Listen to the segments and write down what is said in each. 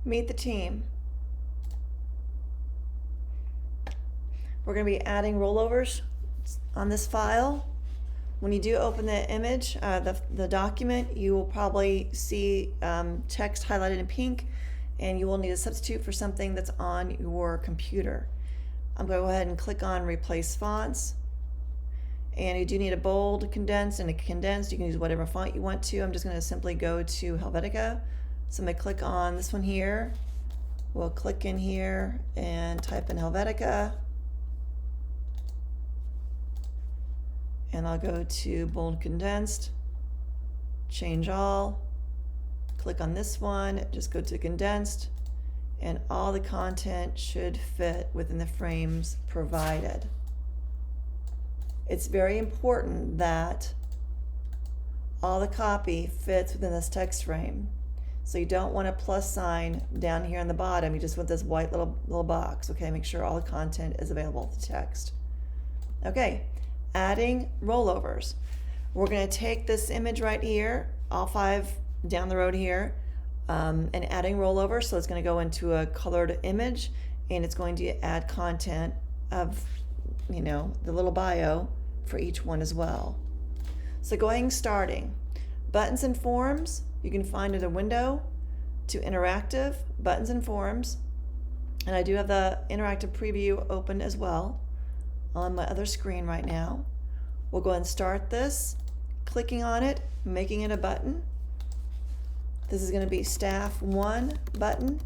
Meet the team. We're going to be adding rollovers on this file. When you do open the image, the document, you will probably see text highlighted in pink, and you will need a substitute for something that's on your computer. I'm going to go ahead and click on Replace Fonts. And you do need a bold, condensed, and a condensed. You can use whatever font you want to. I'm just going to simply go to Helvetica. So I'm going to click on this one here. We'll click in here and type in Helvetica. And I'll go to bold, condensed, change all, click on this one, just go to condensed, and all the content should fit within the frames provided. It's very important that all the copy fits within this text frame. So you don't want a plus sign down here on the bottom, you just want this white little box, okay? Make sure all the content is available to text. Okay. Adding rollovers. We're going to take this image right here, all 5 down the road here, and adding rollovers. So it's going to go into a colored image, and it's going to add content of, the little bio for each one as well. So going starting. Buttons and forms, you can find in a window to interactive, buttons and forms. And I do have the interactive preview open as well on my other screen right now. We'll go ahead and start this, clicking on it, making it a button. This is going to be staff 1 button,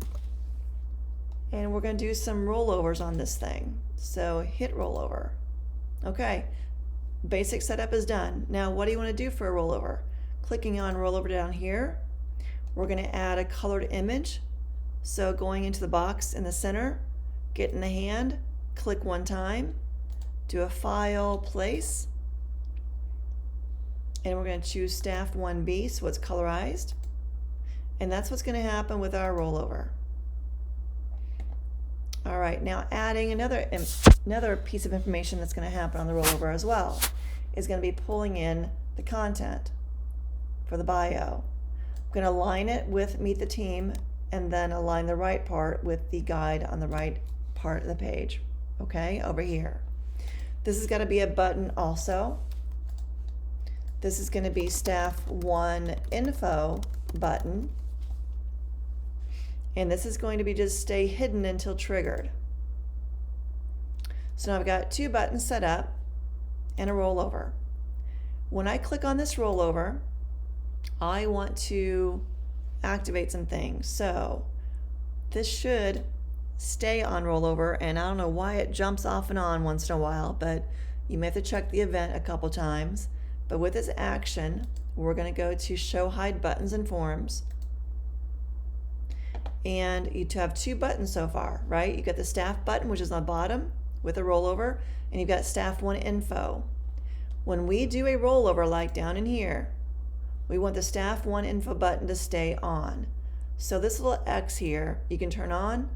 and we're going to do some rollovers on this thing. So hit rollover. Okay, basic setup is done. Now what do you want to do for a rollover? Clicking on rollover down here, we're going to add a colored image. So going into the box in the center, get in the hand, click 1 time, do a file, place, and we're going to choose staff 1B so it's colorized. And that's what's going to happen with our rollover. All right, now adding another piece of information that's going to happen on the rollover as well is going to be pulling in the content for the bio. I'm going to align it with Meet the Team and then align the right part with the guide on the right part of the page, okay, over here. This has got to be a button also. This is going to be staff 1 info button. And this is going to be just stay hidden until triggered. So now I've got 2 buttons set up and a rollover. When I click on this rollover, I want to activate some things. So this should stay on rollover, and I don't know why it jumps off and on once in a while, but you may have to check the event a couple times. But with this action, we're going to go to show hide buttons and forms. And you have 2 buttons so far, right? You've got the staff button, which is on the bottom with a rollover, and you've got staff 1 info. When we do a rollover like down in here, we want the staff 1 info button to stay on. So this little X here, you can turn on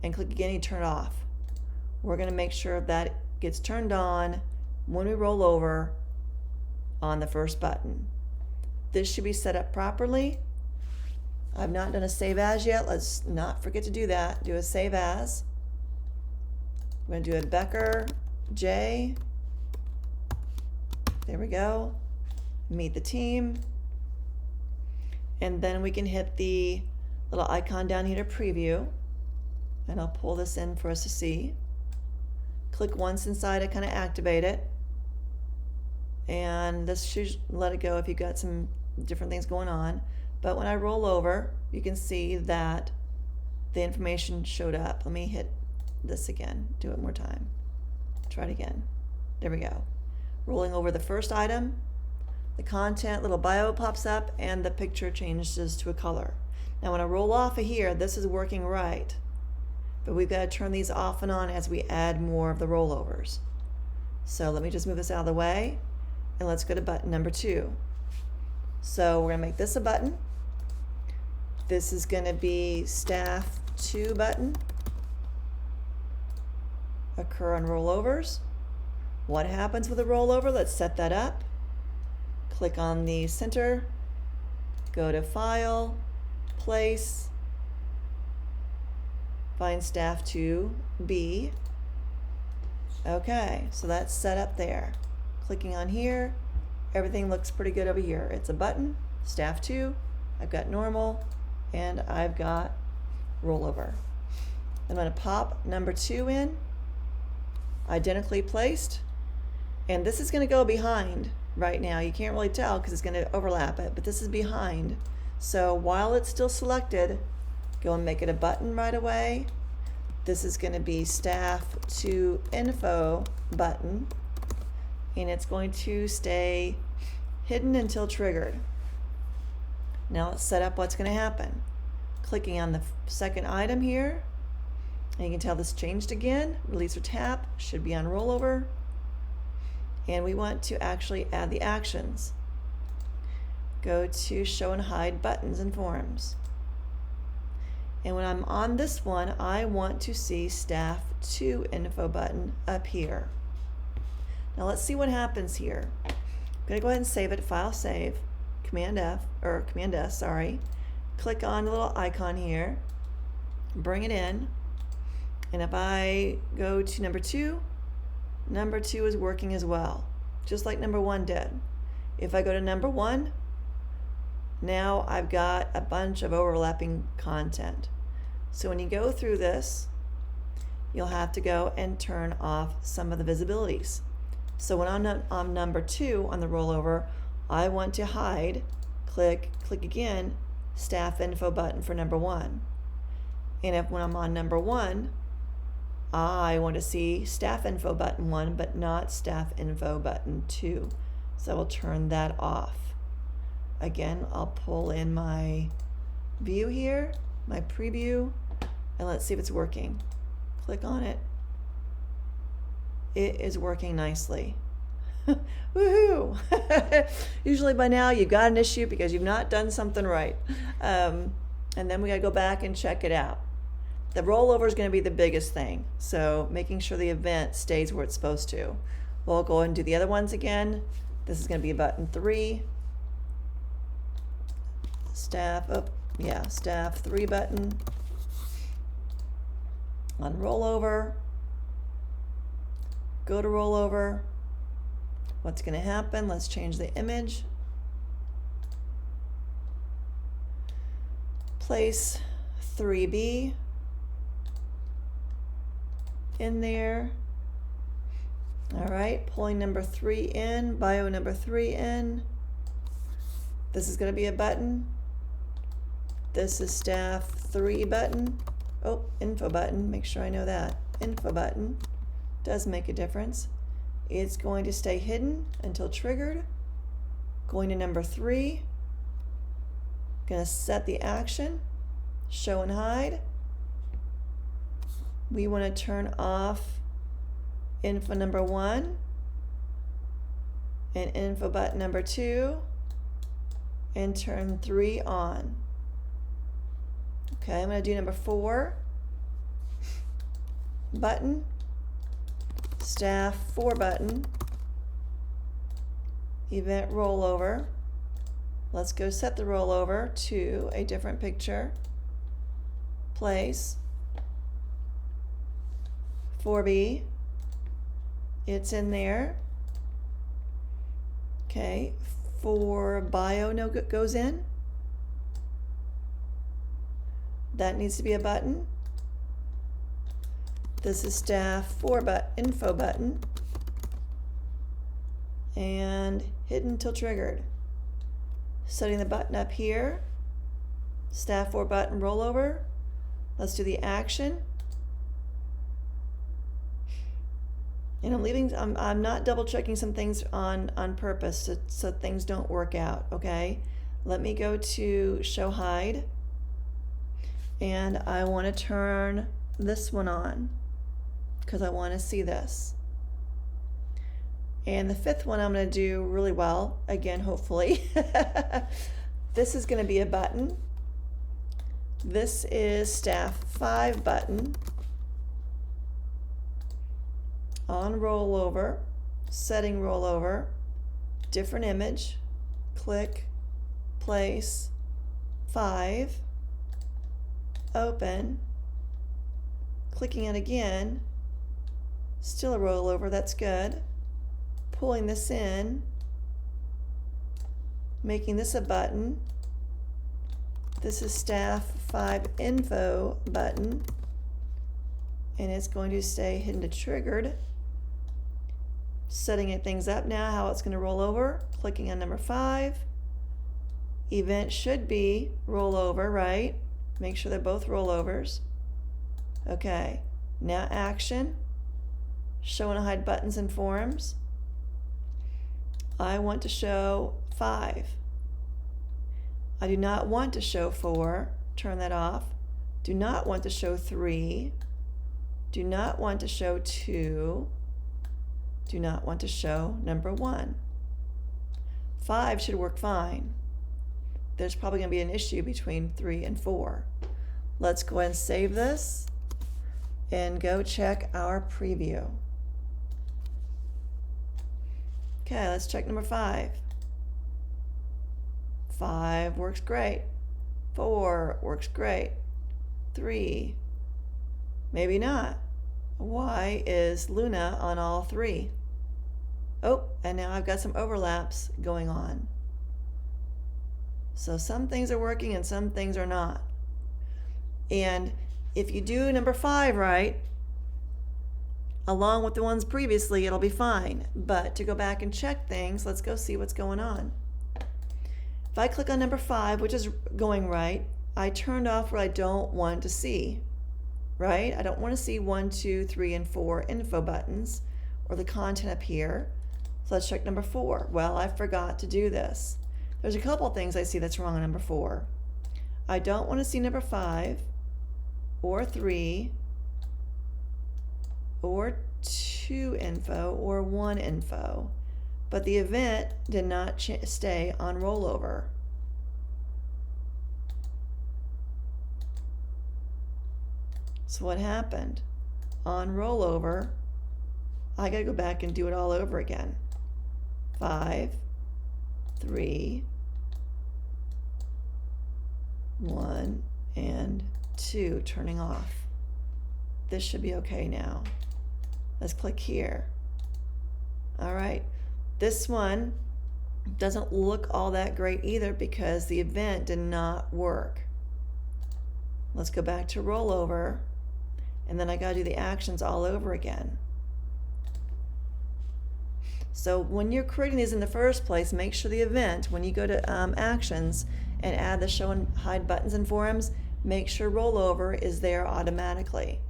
and click again, you turn it off. We're going to make sure that gets turned on when we roll over on the first button. This should be set up properly. I've not done a save as yet. Let's not forget to do that. Do a save as. I'm going to do a Becker J. There we go. Meet the team. And then we can hit the little icon down here to preview. And I'll pull this in for us to see. Click once inside to kind of activate it. And this should let it go if you've got some different things going on. But when I roll over, you can see that the information showed up. Let me hit this again. Do it one more time. Try it again. There we go. Rolling over the first item, the content, little bio pops up, and the picture changes to a color. Now when I roll off of here, this is working right. But we've got to turn these off and on as we add more of the rollovers. So let me just move this out of the way, and let's go to button number 2. So we're going to make this a button. This is going to be staff 2 button. Occur on rollovers. What happens with a rollover? Let's set that up. Click on the center, go to File, Place, find staff 2B. Okay, so that's set up there. Clicking on here, everything looks pretty good over here. It's a button, staff 2, I've got normal, and I've got rollover. I'm going to pop number 2 in, identically placed, and this is going to go behind right now. You can't really tell because it's going to overlap it, but this is behind. So while it's still selected, go and make it a button right away. This is going to be staff to info button, and it's going to stay hidden until triggered. Now let's set up what's going to happen. Clicking on the second item here, and you can tell this changed again. Release or tap should be on rollover, and we want to actually add the actions. Go to show and hide buttons and forms. And when I'm on this one, I want to see staff to info button up here. Now let's see what happens here. I'm going to go ahead and save it, file save, Command S, sorry. Click on the little icon here, bring it in, and if I go to number 2 is working as well, just like number 1 did. If I go to number 1, now I've got a bunch of overlapping content. So when you go through this, you'll have to go and turn off some of the visibilities. So when I'm on number 2 on the rollover, I want to hide, click again, staff info button for number 1. And when I'm on number 1, I want to see staff info button 1, but not staff info button 2. So I will turn that off. Again, I'll pull in my view here, my preview, and let's see if it's working. Click on it. It is working nicely. Woohoo! Usually by now you've got an issue because you've not done something right. And then we gotta go back and check it out. The rollover is going to be the biggest thing, so making sure the event stays where it's supposed to. We'll go ahead and do the other ones again. This is going to be button 3. Staff 3 button. On rollover, go to rollover. What's going to happen? Let's change the image. Place 3B in there. All right, pulling number 3 in, bio number 3 in. This is going to be a button. This is staff 3 button. Oh, info button, make sure I know that. Info button does make a difference. It's going to stay hidden until triggered. Going to number 3. Going to set the action, show and hide. We want to turn off info number 1 and info button number 2 and turn 3 on. Okay, I'm going to do number 4 button, staff 4 button, event rollover. Let's go set the rollover to a different picture. Place 4B, it's in there. Okay, for bio no goes in. That needs to be a button. This is staff 4 info button, and hidden till triggered. Setting the button up here, staff 4 button rollover. Let's do the action. And I'm not double checking some things on purpose so things don't work out, okay? Let me go to show hide, and I want to turn this one on because I want to see this. And the 5th one I'm going to do really well, again, hopefully. This is going to be a button. This is staff 5 button. On rollover, setting rollover, different image, click, place, 5, open, clicking it again, still a rollover, that's good. Pulling this in, making this a button. This is staff 5 info button, and it's going to stay hidden to triggered. Setting things up now, how it's going to roll over, clicking on number 5. Event should be rollover, right? Make sure they're both rollovers. Okay, now action, show and hide buttons and forms. I want to show 5. I do not want to show 4, turn that off. Do not want to show 3. Do not want to show 2. Do not want to show number 1. 5 should work fine. There's probably going to be an issue between 3 and 4. Let's go ahead and save this and go check our preview. Okay, let's check number 5. 5 works great. 4 works great. 3, maybe not. Why is Luna on all 3? Oh, and now I've got some overlaps going on. So some things are working and some things are not. And if you do number 5 right, along with the ones previously, it'll be fine. But to go back and check things, let's go see what's going on. If I click on number 5, which is going right, I turned off what I don't want to see, right? I don't want to see 1, 2, 3, and 4 info buttons or the content up here. So let's check number 4. Well, I forgot to do this. There's a couple things I see that's wrong on number 4. I don't want to see number 5 or 3 or 2 info or 1 info. But the event did not stay on rollover. So what happened? On rollover, I gotta go back and do it all over again. 5, 3, 1, and 2, turning off. This should be okay now. Let's click here. All right. This one doesn't look all that great either because the event did not work. Let's go back to rollover, and then I gotta do the actions all over again. So when you're creating these in the first place, make sure the event, when you go to actions and add the show and hide buttons and forums, make sure rollover is there automatically.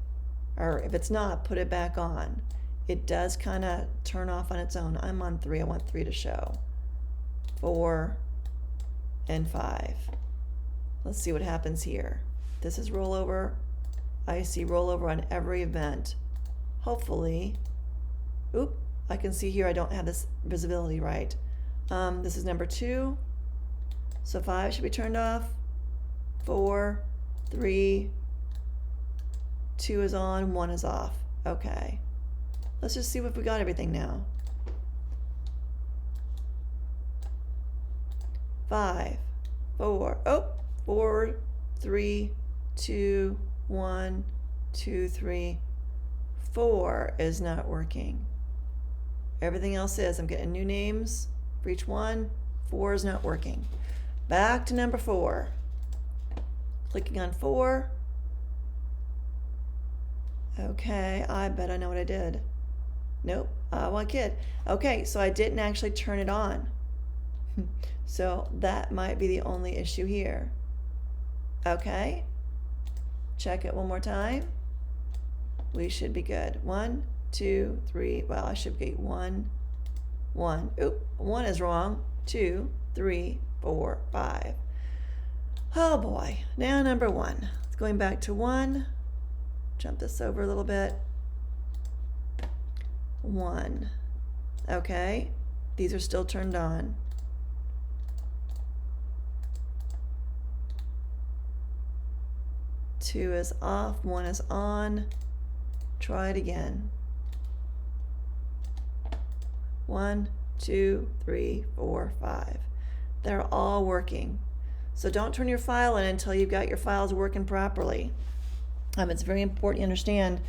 Or if it's not, put it back on. It does kind of turn off on its own. I'm on 3, I want 3 to show. 4 and 5. Let's see what happens here. This is rollover. I see rollover on every event. Hopefully, oop, I can see here I don't have this visibility right. This is number 2. So 5 should be turned off. 4, 3, 2 is on, 1 is off. Okay. Let's just see if we got everything now. 5, 4, oh, 4, 3, 2, 1, 2, 3, 4 is not working. Everything else is. I'm getting new names for each one. 4 is not working. Back to number 4. Clicking on 4. Okay, I bet I know what I did. Nope, well, I kid. Okay, so I didn't actually turn it on. So that might be the only issue here. Okay, check it one more time. We should be good. 1, 2, 3, well, I should get 1, 1. Oop, 1 is wrong. 2, 3, 4, 5. Oh boy, now number 1. Going back to 1. Jump this over a little bit. 1. Okay, these are still turned on. Two is off, 1 is on. Try it again. 1, 2, 3, 4, 5. They're all working. So don't turn your file in until you've got your files working properly. It's very important you understand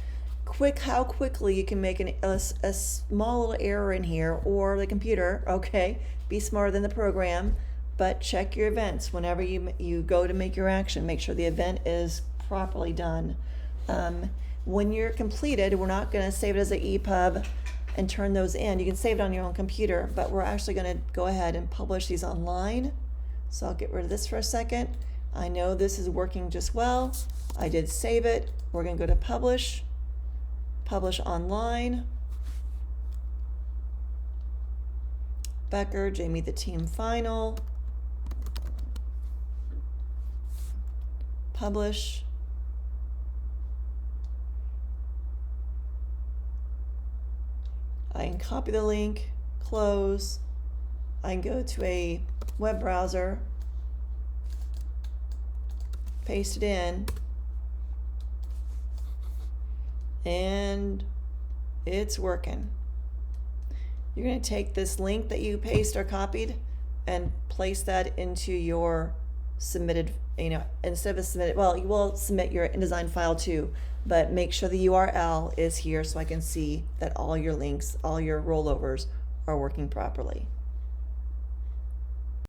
how quickly you can make a small little error in here, or the computer, okay? Be smarter than the program, but check your events whenever you go to make your action. Make sure the event is properly done. When you're completed, we're not going to save it as an EPUB and turn those in. You can save it on your own computer, but we're actually going to go ahead and publish these online. So I'll get rid of this for a second. I know this is working just well. I did save it. We're going to go to publish online. Becker, Jamie the team final. Publish. I can copy the link, close. I can go to a web browser, paste it in, and it's working. You're going to take this link that you paste or copied and place that into your submitted, instead of a submitted, well, you will submit your InDesign file too, but make sure the URL is here so I can see that all your links, all your rollovers are working properly.